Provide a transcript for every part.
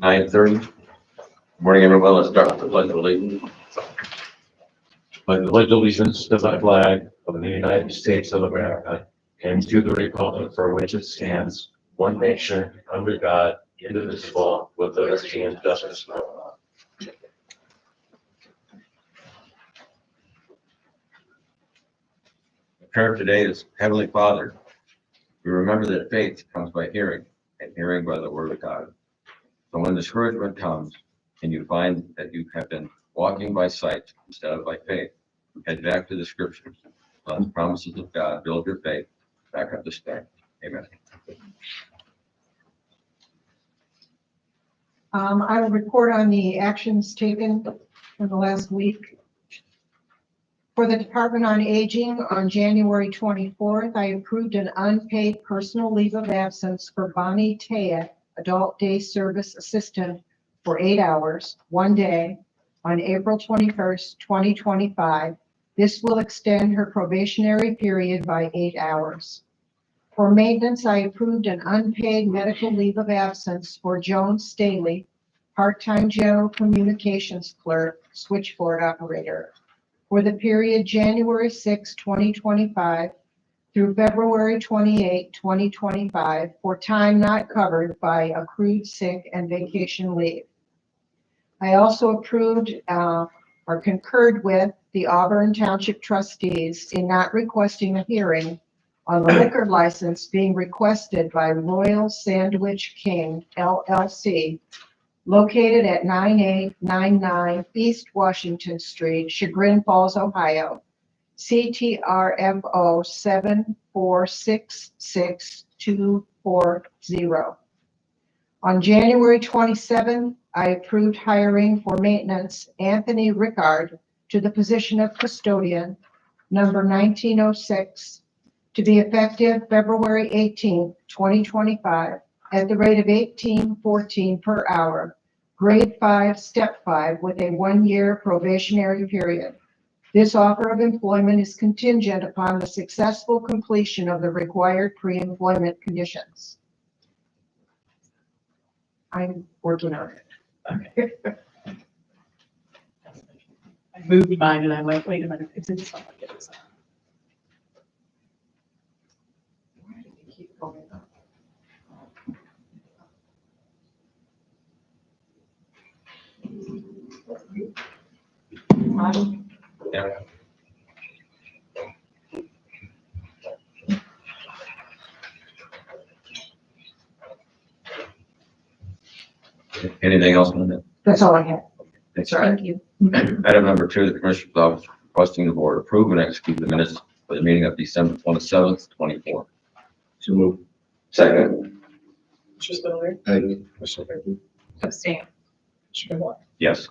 9:30. Morning, everyone. Let's start with the pledge of allegiance. I pledge allegiance to the flag of the United States of America and to the republic for which it stands, one nation, under God, indivisible, with liberty and justice for all. The prayer today is, Heavenly Father, we remember that faith comes by hearing, and hearing by the word of God. So when discouragement comes, and you find that you have been walking by sight instead of by faith, head back to the scriptures. Let the promises of God build your faith back up to strength. Amen. I will report on the actions taken in the last week. For the Department on Aging, on January 24th, I approved an unpaid personal leave of absence for Bonnie Taya, Adult Day Service Assistant, for 8 hours, 1 day, on April 21st, 2025. This will extend her probationary period by 8 hours. For maintenance, I approved an unpaid medical leave of absence for Joan Staley, part-time general communications clerk, switchboard operator, for the period January 6, 2025 through February 28, 2025, for time not covered by accrued sick and vacation leave. I also approved or concurred with the Auburn Township trustees in not requesting a hearing on the liquor license being requested by Royal Sandwich King LLC, located at 9899 East Washington Street, Chagrin Falls, Ohio, CTRFO 7466240. On January 27, I approved hiring for maintenance Anthony Rickard to the position of custodian, number 1906, to be effective February 18, 2025, at the rate of $18.14 per hour, grade 5, step 5, with a 1-year probationary period. This offer of employment is contingent upon the successful completion of the required pre-employment conditions. I'm working on it. Okay. I moved mine and I went, wait a minute, it's in something like this. Why do they keep going up? Yeah. Anything else on that? That's all I have. That's all right. Thank you. Item number 2, the Commissioner's Office requesting the board approve and execute the minutes for the meeting of December 27th, 24. So move. Second. Mr. Spiller. Aye. Mr. Kirby. Abstain. Mr. Moore. Yes.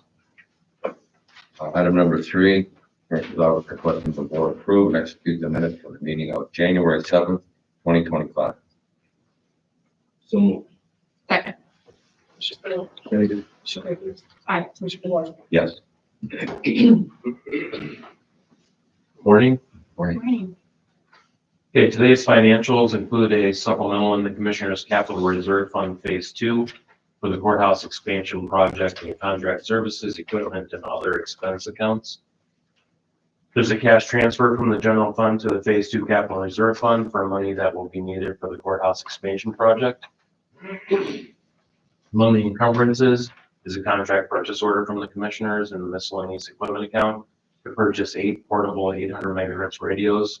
Item number 3, Commissioner's Office requesting the board approve and execute the minutes for the meeting of January 7th, 2025. So move. Second. Mr. Spiller. Aye. Mr. Kirby. Aye. Mr. Moore. Yes. Morning. Morning. Okay, today's financials include a supplemental in the Commissioner's Capital Reserve Fund Phase 2 for the courthouse expansion project and contract services, equipment, and other expense accounts. There's a cash transfer from the general fund to the Phase 2 Capital Reserve Fund for money that will be needed for the courthouse expansion project. Among the encumbrances is a contract purchase order from the Commissioners in the miscellaneous equipment account to purchase 8 portable 800 megahertz radios,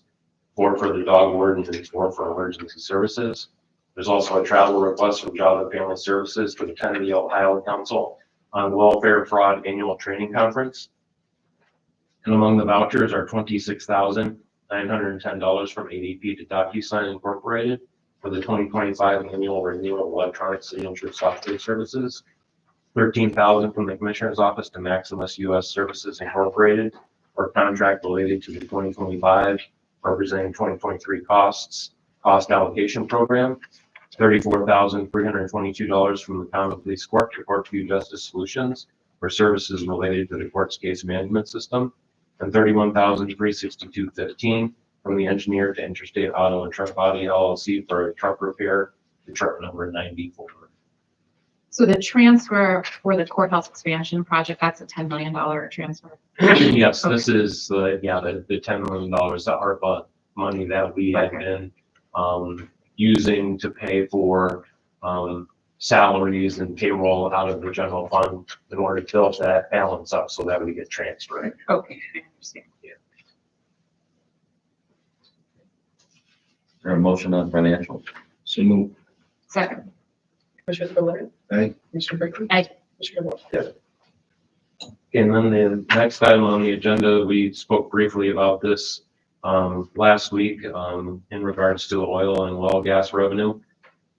4 for the dog wardens and 4 for emergency services. There's also a travel request from Job and Family Services to attend the Ohio Council on Welfare Fraud Annual Training Conference. And among the vouchers are $26,910 from ADP to DocuSign Incorporated for the 2025 annual renewal of electronic signature software services, $13,000 from the Commissioner's Office to Maximus US Services Incorporated for contract related to the 2025 representing 2023 costs, cost allocation program, $34,322 from the Common Police Court to Courtview Justice Solutions for services related to the court's case management system, and $31,362.15 from the engineer to Interstate Auto and Truck Body LLC for a truck repair to truck number 94. So the transfer for the courthouse expansion project, that's a $10 million transfer. Yes, this is the $10 million, the ARPA money that we have been using to pay for salaries and payroll out of the general fund in order to build that balance up so that we get transferred. Okay, I understand. Is there a motion on financials? So move. Second. Commissioner Spudler. Aye. Commissioner Brinkley. Aye. Commissioner Wolf. And then the next item on the agenda, we spoke briefly about this last week in regards to oil and well gas revenue.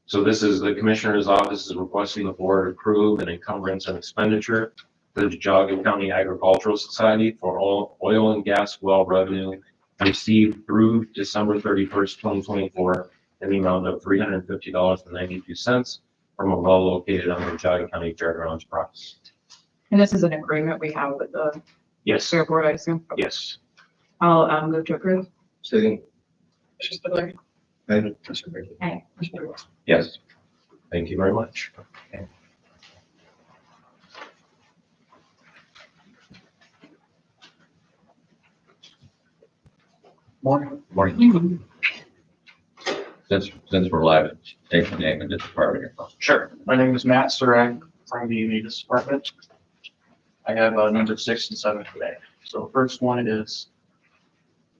So this is the Commissioner's Office is requesting the board approve an encumbrance and expenditure for the Geauga County Agricultural Society for oil and gas well revenue received through December 31st, 2024 in the amount of $350.92 from a well located on the Geauga County Fairgrounds property. And this is an agreement we have with the Yes, fair board, I assume. yes. I'll move to approve. Second. Commissioner Spudler. Aye. Commissioner Brinkley. Aye. Commissioner Wolf. Yes. Thank you very much. Morning. Morning. Since we're live, state your name and the department you're from. Sure. My name is Matt Surratt from the maintenance department. I have number 6 and 7 today. So the first one is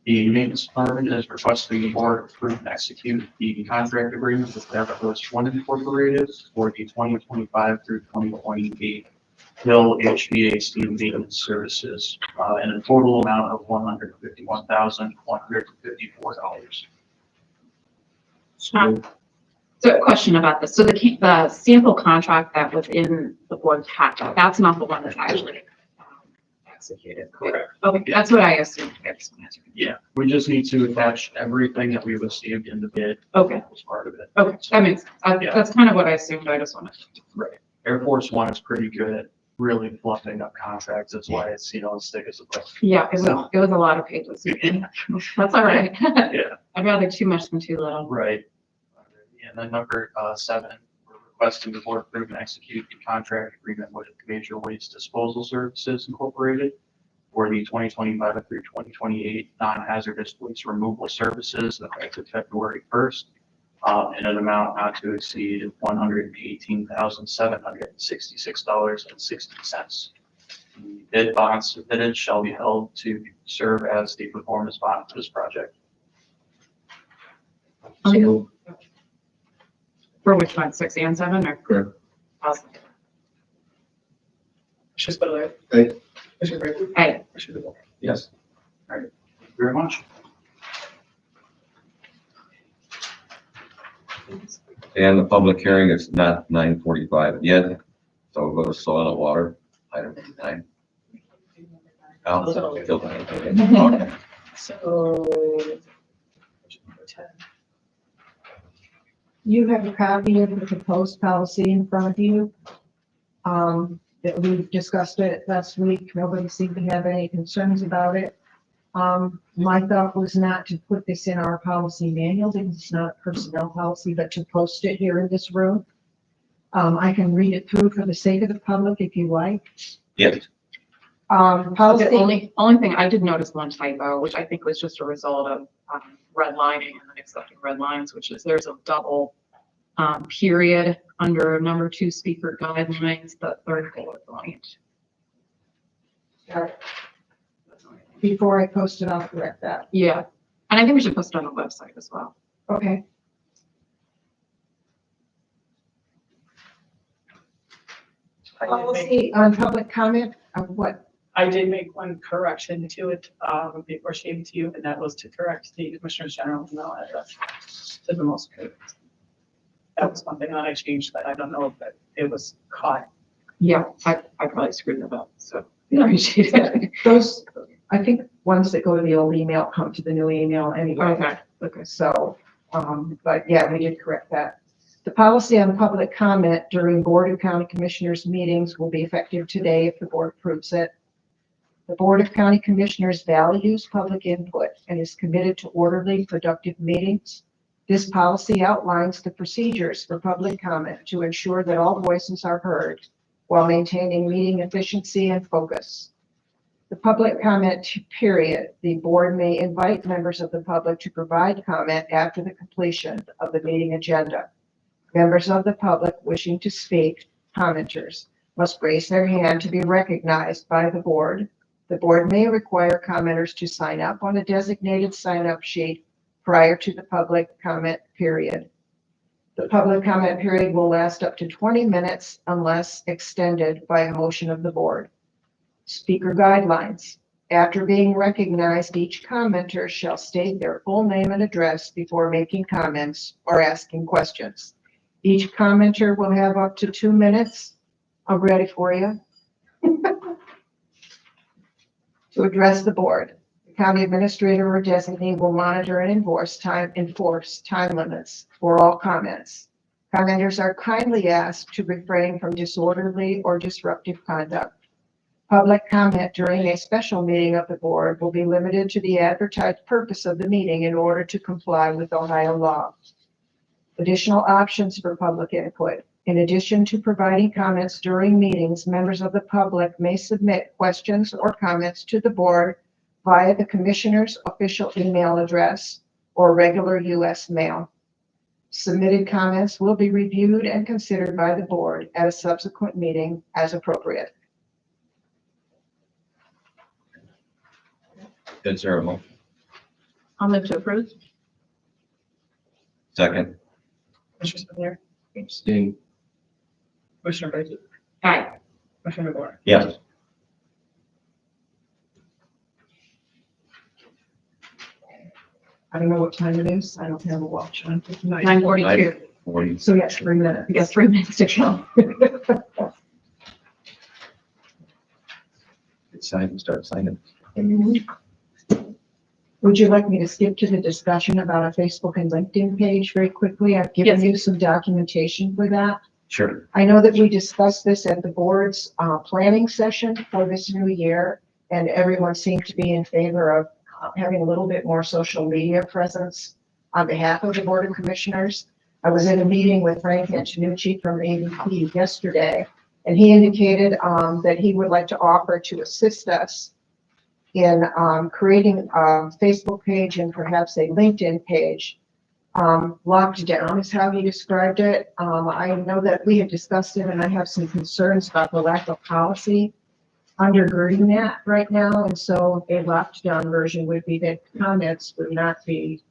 the maintenance department is requesting the board approve and execute the contract agreement with Eversource One Incorporated for the 2025 through 2028 Hill HVAC maintenance services in a total amount of $151,154. So a question about this. So the sample contract that was in the board packet, that's not the one that's actually executed. Correct. Okay, that's what I assumed. Yeah, we just need to attach everything that we received in the bid Okay, as part of it. okay, that makes, Yeah. that's kind of what I assumed. I just wanted to. Right. Air Force One is pretty good at really fluffing up contracts. That's why it's, as thick as a book. Yeah, it was a lot of pages. That's all right. Yeah. I'd rather too much than too little. Right. And then number 7, we're requesting the board approve and execute the contract agreement with Major Waste Disposal Services Incorporated for the 2025 through 2028 non-hazardous waste removal services effective February 1st. In an amount not to exceed $118,766.60. The bid bond submitted shall be held to serve as the performance bond for this project. For which one, 6 and 7 or? Correct. Awesome. Commissioner Spudler. Aye. Commissioner Brinkley. Aye. Commissioner Wolf. Yes. Thank you very much. And the public hearing is not 9:45 yet, so we'll go to soil and water, item 9. Oh, still 9, okay. Okay. So. Number 10. You have a copy of the proposed policy in front of you. That we discussed it last week. Nobody seemed to have any concerns about it. My thought was not to put this in our policy manual because it's not a personnel policy, but to post it here in this room. I can read it through for the sake of the public if you like. Yes. The Policy, only thing, I did notice one typo, which I think was just a result of redlining and then accepting red lines, which is there's a double period under number 2 speaker guidelines, the third bullet point. before I post it, I'll correct that. Yeah, and I think we should post it on the website as well. Okay. Policy on public comment of what? I did make one correction to it before she gave it to you, and that was to correct the Commissioner's General email address to the most current. That was one thing that I changed, but I don't know if it was caught. Yeah, I probably screwed that up, so I appreciate it. I think ones that go to the old email come to the new email anyway. Okay. So, but yeah, we did correct that. The policy on public comment during Board of County Commissioners meetings will be effective today if the board approves it. The Board of County Commissioners values public input and is committed to orderly, productive meetings. This policy outlines the procedures for public comment to ensure that all voices are heard while maintaining meeting efficiency and focus. The public comment period, the board may invite members of the public to provide comment after the completion of the meeting agenda. Members of the public wishing to speak, commenters, must raise their hand to be recognized by the board. The board may require commenters to sign up on a designated sign-up sheet prior to the public comment period. The public comment period will last up to 20 minutes unless extended by a motion of the board. Speaker guidelines. After being recognized, each commenter shall state their full name and address before making comments or asking questions. Each commenter will have up to 2 minutes. I'm ready for you. To address the board. The county administrator or designee will monitor and enforce time limits for all comments. Commenters are kindly asked to refrain from disorderly or disruptive conduct. Public comment during a special meeting of the board will be limited to the advertised purpose of the meeting in order to comply with Ohio law. Additional options for public input. In addition to providing comments during meetings, members of the public may submit questions or comments to the board via the commissioner's official email address or regular U.S. mail. Submitted comments will be reviewed and considered by the board at a subsequent meeting as appropriate. Is there a motion? I'll move to approve. Second? Commissioner Spudler, Abstain. Commissioner Brinkley, Aye. Commissioner DeBoer. Yes. I don't know what time it is. I don't have a watch on. 9:42. 40. So yes, 3 minutes. We got 3 minutes to go. It's time to start signing. Would you like me to skip to the discussion about a Facebook and LinkedIn page very quickly? I've given Yes. you some documentation for that. Sure. I know that we discussed this at the board's planning session for this new year, and everyone seemed to be in favor of having a little bit more social media presence on behalf of the Board of Commissioners. I was in a meeting with Frank Antonucci from AVP yesterday, and he indicated that he would like to offer to assist us in creating a Facebook page and perhaps a LinkedIn page. Locked down is how he described it. I know that we had discussed it, and I have some concerns about the lack of policy undergirding that right now. And so a locked down version would be that comments would not be,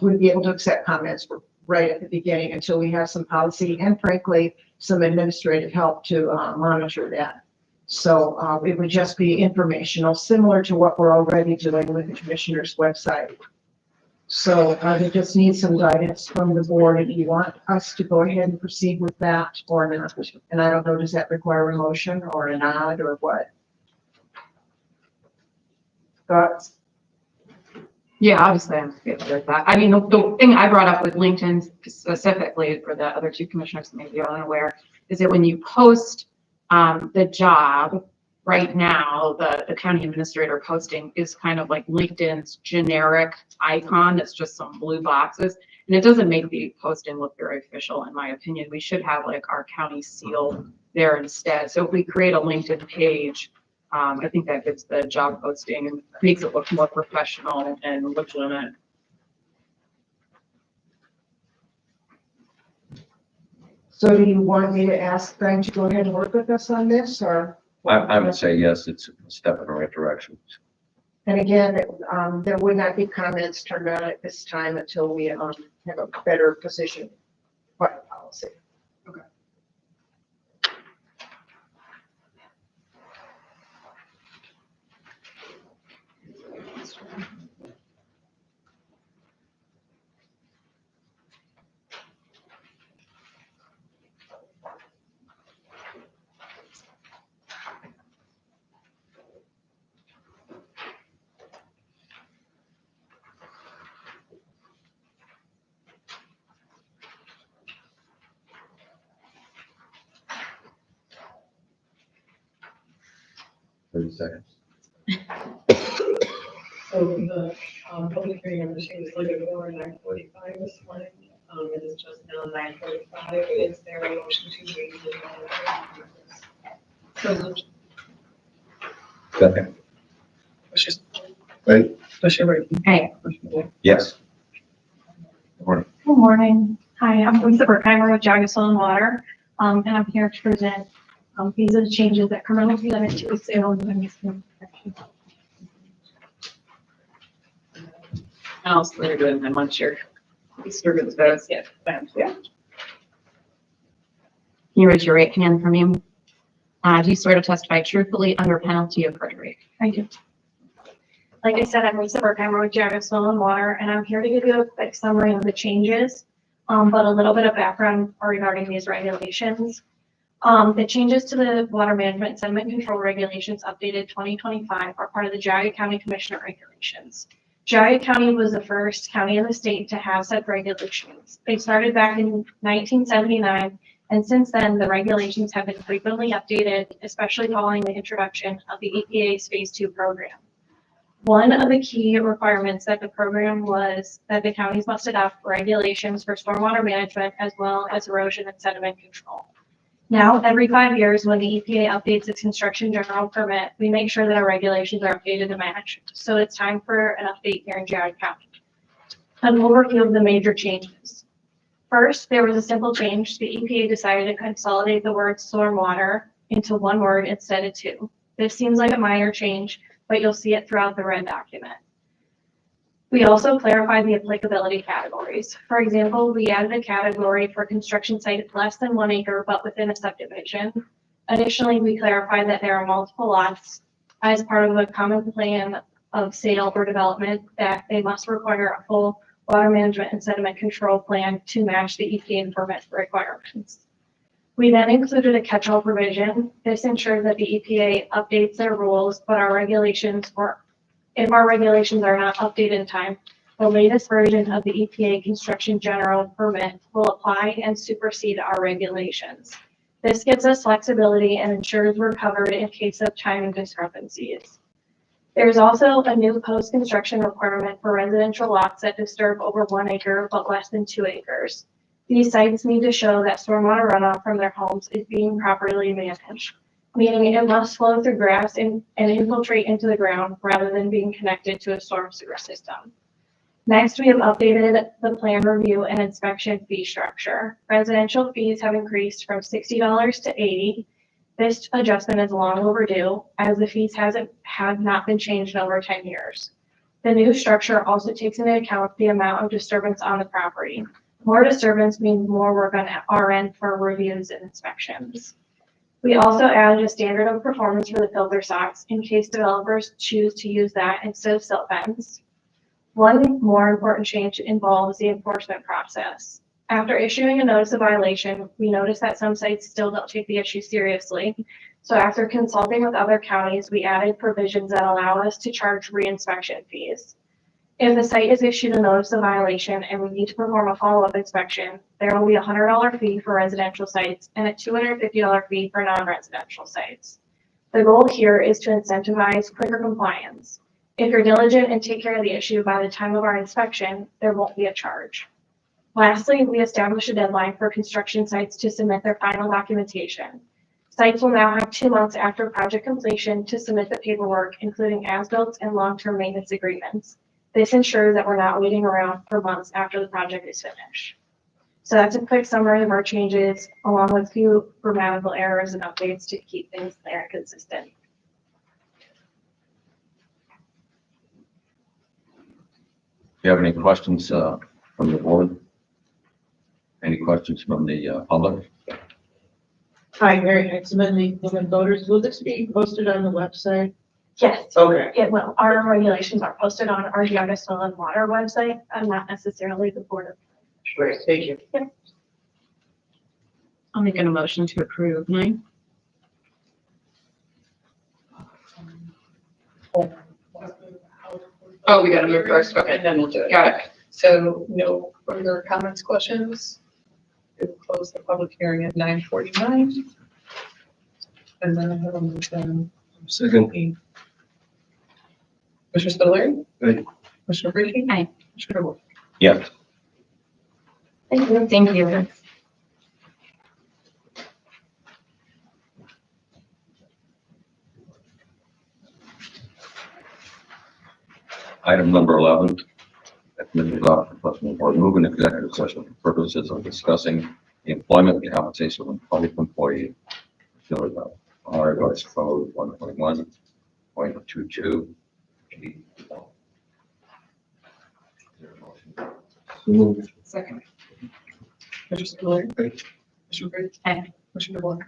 would be able to accept comments right at the beginning until we have some policy and frankly, some administrative help to monitor that. So it would just be informational, similar to what we're already doing with the commissioner's website. So they just need some guidance from the board if you want us to go ahead and proceed with that or not. And I don't know, does that require a motion or a nod or what? Thoughts? Yeah, obviously I'm good with that. I mean, the thing I brought up with LinkedIn specifically for the other two commissioners, maybe are unaware, is that when you post the job right now, the county administrator posting is kind of like LinkedIn's generic icon. That's just some blue boxes. And it doesn't make the posting look very official, in my opinion. We should have like our county seal there instead. So if we create a LinkedIn page, I think that gets the job posting and makes it look more professional and legitimate. So do you want me to ask Frank to go ahead and work with us on this or? I would say yes, it's a step in the right direction. And again, there would not be comments turned on at this time until we have a better position for policy. Okay. 30 seconds. So the, public hearing on the change is later for 9:45 this morning. It is just now 9:45. Is there a motion to waive the public hearing? So moved. Second. Commissioner Aye. Commissioner Brady. Hey. Commissioner Wood. Yes. Good morning. Good morning. Hi, I'm Lisa Berkheimer with Geauga Soil and Water, and I'm here to present, these are the changes that Carmel presented to us. Else they're doing them once you're, with those. Yeah, thanks. Yeah. Can you raise your right hand for me? Do you swear to testify truthfully under penalty of perjury? I do. Like I said, I'm Lisa Berkheimer with Geauga Soil and Water, and I'm here to give you a quick summary of the changes, but a little bit of background regarding these regulations. The changes to the water management and sediment control regulations updated 2025 are part of the Geauga County Commissioner regulations. Geauga County was the first county in the state to have such regulations. They started back in 1979, and since then, the regulations have been frequently updated, especially following the introduction of the EPA's Phase 2 program. One of the key requirements that the program was that the counties must adopt regulations for stormwater management as well as erosion and sediment control. Now, every 5 years, when the EPA updates its construction general permit, we make sure that our regulations are updated to match. So it's time for an update here in Geauga County. An overview of the major changes. First, there was a simple change. The EPA decided to consolidate the word stormwater into one word instead of two. This seems like a minor change, but you'll see it throughout the red document. We also clarified the applicability categories. For example, we added a category for construction site less than 1 acre, but within a subdivision. Additionally, we clarified that there are multiple lots as part of a common plan of sale or development that they must require a full water management and sediment control plan to match the EPA permit requirements. We then included a catch-all provision. This ensures that the EPA updates their rules, but our regulations, or if our regulations are not updated in time, the latest version of the EPA construction general permit will apply and supersede our regulations. This gives us flexibility and ensures we're covered in case of timing discrepancies. There's also a new post-construction requirement for residential lots that disturb over 1 acre but less than 2 acres. These sites need to show that stormwater runoff from their homes is being properly managed, meaning it must flow through grass and infiltrate into the ground rather than being connected to a storm sewer system. Next, we have updated the plan review and inspection fee structure. Residential fees have increased from $60 to $80. This adjustment is long overdue as the fees have not been changed in over 10 years. The new structure also takes into account the amount of disturbance on the property. More disturbance means more work on our end for reviews and inspections. We also added a standard of performance for the filter socks in case developers choose to use that instead of silt fence. One more important change involves the enforcement process. After issuing a notice of violation, we noticed that some sites still don't take the issue seriously. So after consulting with other counties, we added provisions that allow us to charge re-inspection fees. If the site is issued a notice of violation and we need to perform a follow-up inspection, there will be a $100 fee for residential sites and a $250 fee for non-residential sites. The goal here is to incentivize quicker compliance. If you're diligent and take care of the issue by the time of our inspection, there won't be a charge. Lastly, we established a deadline for construction sites to submit their final documentation. Sites will now have 2 months after project completion to submit the paperwork, including as-built and long-term maintenance agreements. This ensures that we're not waiting around for months after the project is finished. So that's a quick summary of our changes, along with a few grammatical errors and updates to keep things clear and consistent. Do you have any questions from the board? Any questions from the public? Hi, Mary Exman, the voters. Will this be posted on the website? Yes, Okay. it will. Our regulations are posted on our Geauga Soil and Water website, and not necessarily the Board of. Great, thank you. I'll make an motion to approve 9. Oh, we gotta move first. Okay, And then we'll do it. got it. So no further comments, questions? We'll close the public hearing at 9:49. And then I have a motion Second. Commissioner Spudler. Aye. Commissioner Brady. Aye. Commissioner Wolf. Yes. Thank you. Thank you. Item number 11. Recommended adoption of possible board move an executive session for purposes of discussing the employment and compensation of a public employee. Geauga, Ohio Revised Code 121.22. Move. Second. Commissioner Spudler. Aye. Commissioner Brady. Aye. Commissioner Wolf.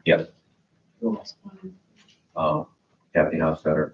Kathy Hostetter.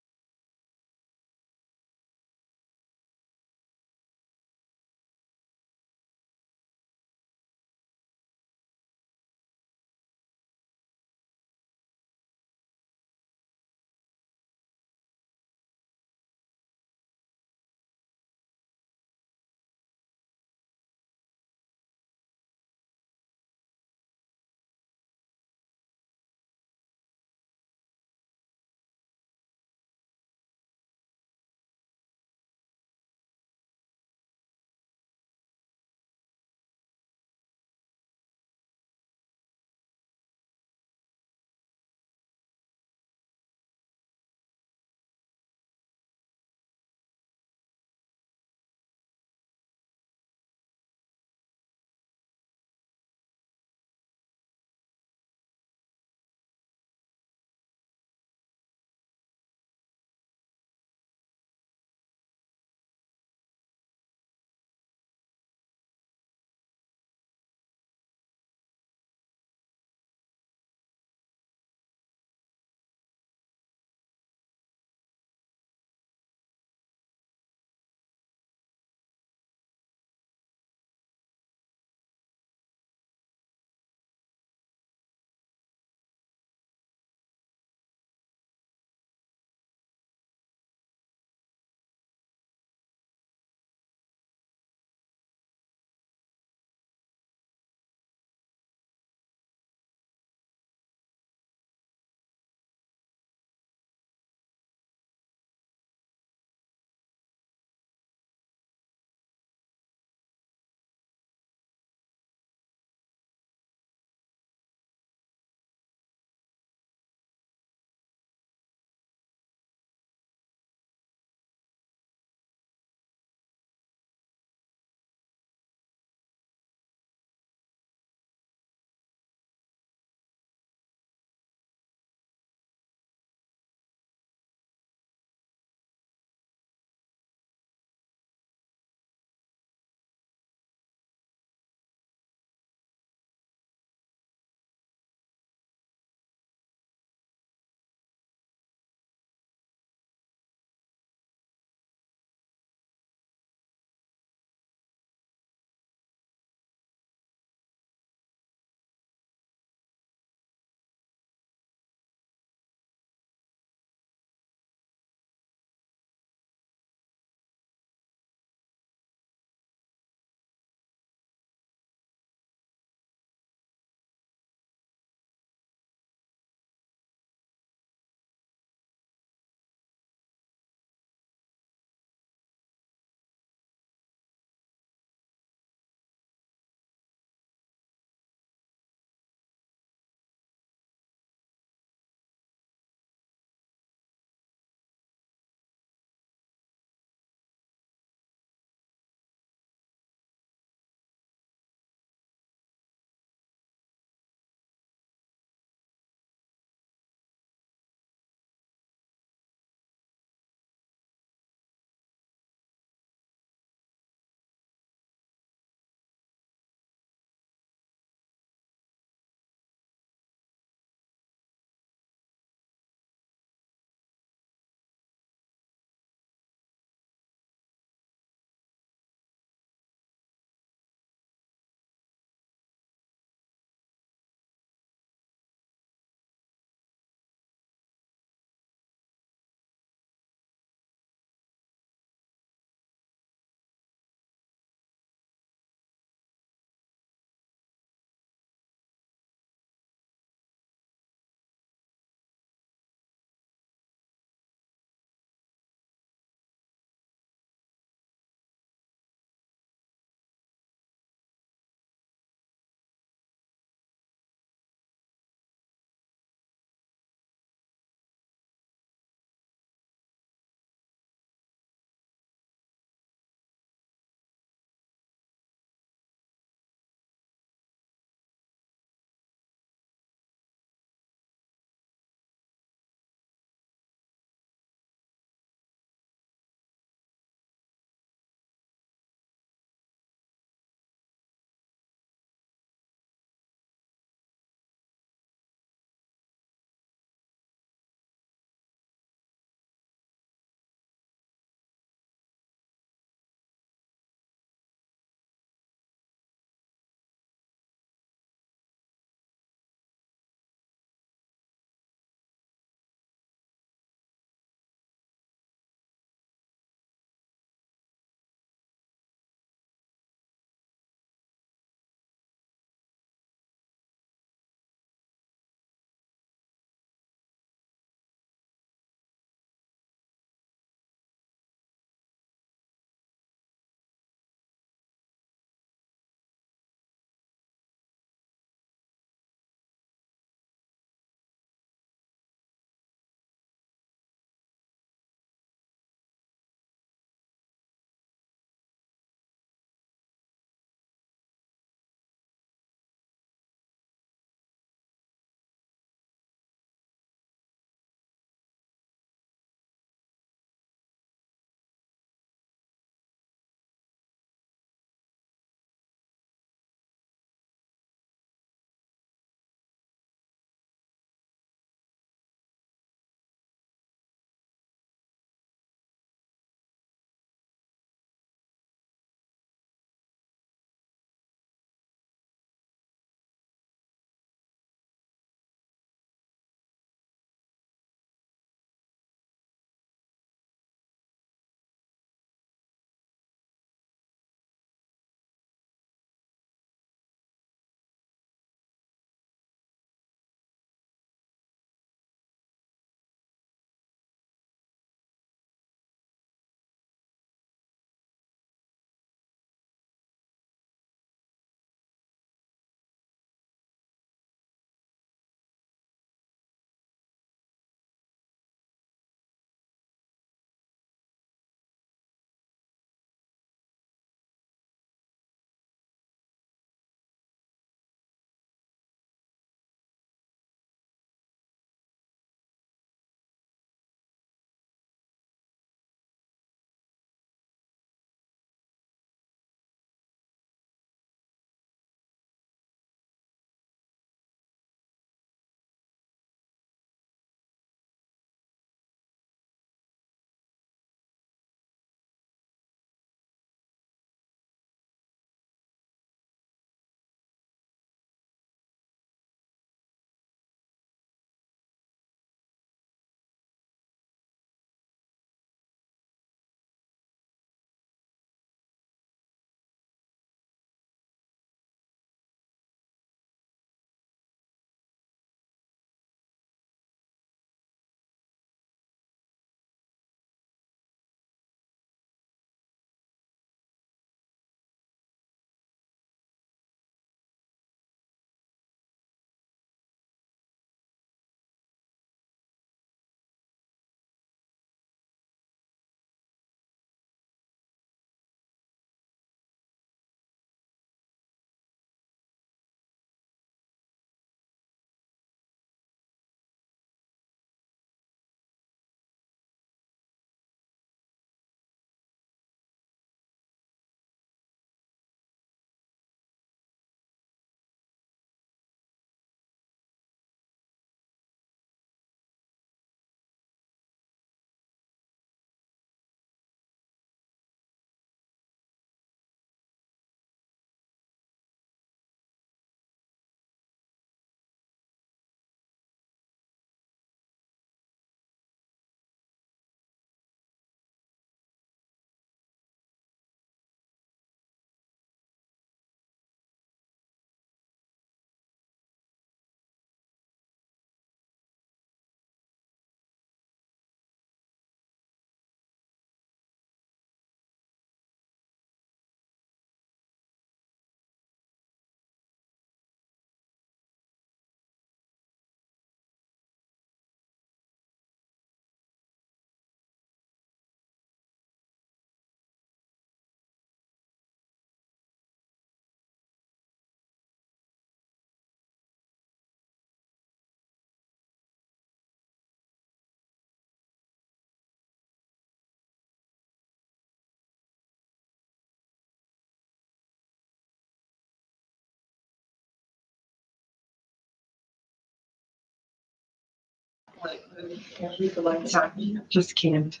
Just can't.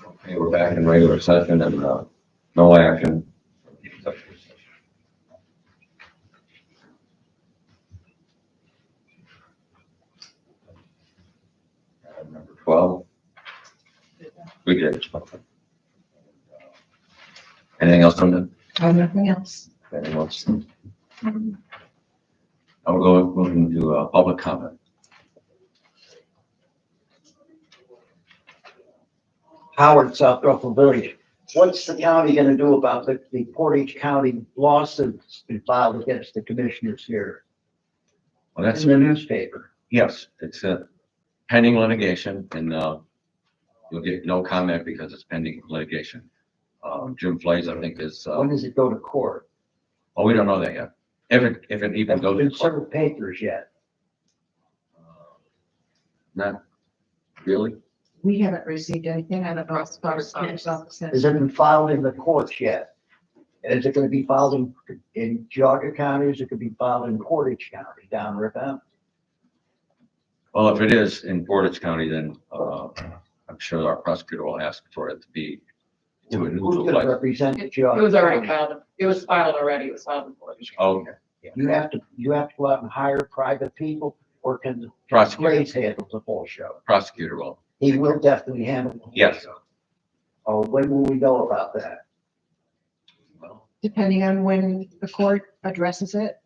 Okay, we're back in regular session and, no action. Number 12. We did. Anything else on the, Nothing else. anything else? I will go into, public comment. Howard, South Russell Village. What's the county gonna do about the Portage County lawsuits been filed against the commissioners here? Well, that's, In the newspaper. yes, it's a pending litigation and, you'll get no comment because it's pending litigation. Jim Flays, I think is, When does it go to court? oh, we don't know that yet. If it even goes Been to court. served papers yet? Not really. We haven't received anything out of the prosecutor's office. Has it been filed in the courts yet? And is it gonna be filed in Geauga County? Is it gonna be filed in Portage County down Rip? Well, if it is in Portage County, then, I'm sure our prosecutor will ask for it to be to a Who's neutral gonna place. represent the It Geauga? was already County? filed. It was filed already. It was filed in Portage. Okay, You have to go out and hire private people, or can the prosecutor, Flays handle the whole show? prosecutor will. He will definitely handle the whole Yes. show. Oh, when will we know about that? Well, Depending on when the court addresses it.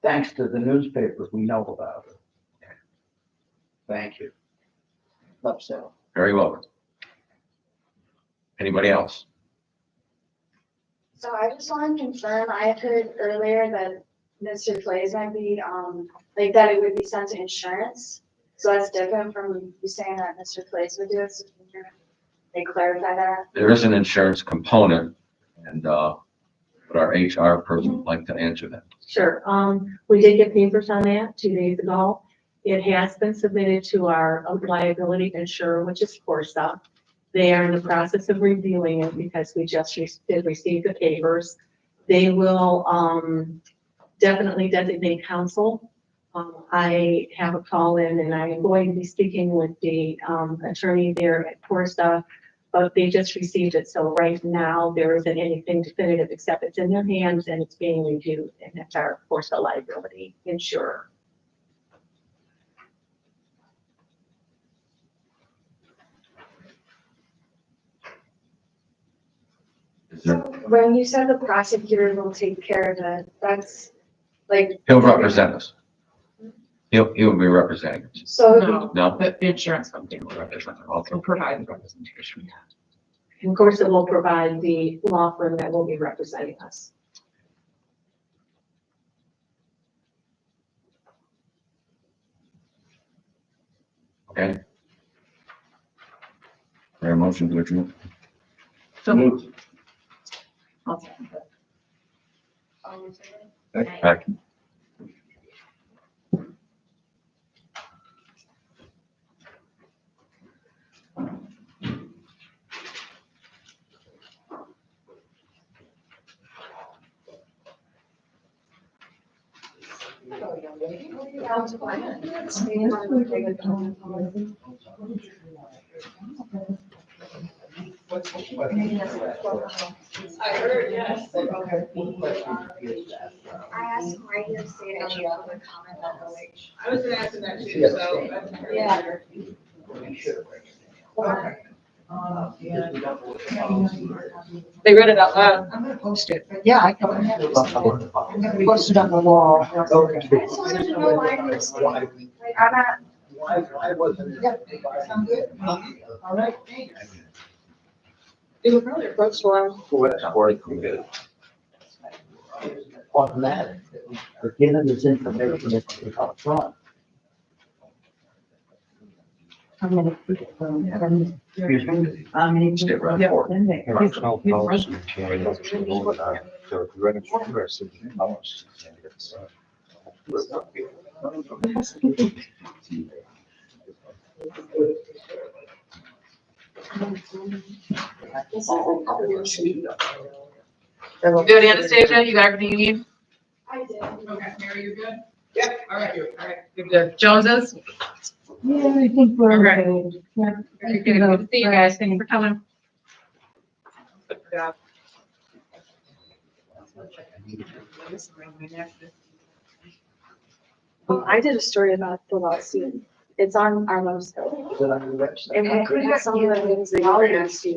Thanks to the newspaper, we know about it. Thank you. Love so. very welcome. Anybody else? So I just want to confirm, I had heard earlier that Mr. Plays might be, like that it would be sent to insurance. So that's different from you saying that Mr. Plays would do it. So can you, like, clarify that? There is an insurance component and, but our HR person would like to answer that. Sure. We did get papers on that 2 days ago. It has been submitted to our liability insurer, which is Corsa. They are in the process of reviewing it because we just did receive the papers. They will, definitely designate counsel. I have a call in and I'm going to be speaking with the, attorney there at Corsa, but they just received it. So right now, there isn't anything definitive except it's in their hands and it's being reviewed, and that's our Corsa liability insurer. Is So there- when you said the prosecutor will take care of it, that's like. He'll represent us. He'll be representing us. So No, No? the insurance company will represent it. Also provide the representation. And Corsa will provide the law firm that will be representing us. Okay. Very motion to adjourn. So moved. I'll second that. Back. I heard, yes. I asked Maria to say that she had a comment on the wage. I was gonna ask him that too, so. Yeah. They read it out loud. I'm gonna post it, but yeah, I can. I'm gonna post it on the wall. I just wanted to know why you were saying, like, I'm not, Why wasn't it? Yep. Sound good? All right, thanks. It was probably approached one. Automatic. We're given this information up front. I'm gonna put it from. Excuse me? State rep for it. Good, Anastasia, you got everything you need? I did. Okay, Mary, you're good? Yep. All right, you're good. Joneses? Yeah, I think we're Okay. ready. Yeah. Good to see you guys. Thank you for coming. Oh, I did a story about the lawsuit. It's on our website. Is it on your website? It has some of the things that you're going to see.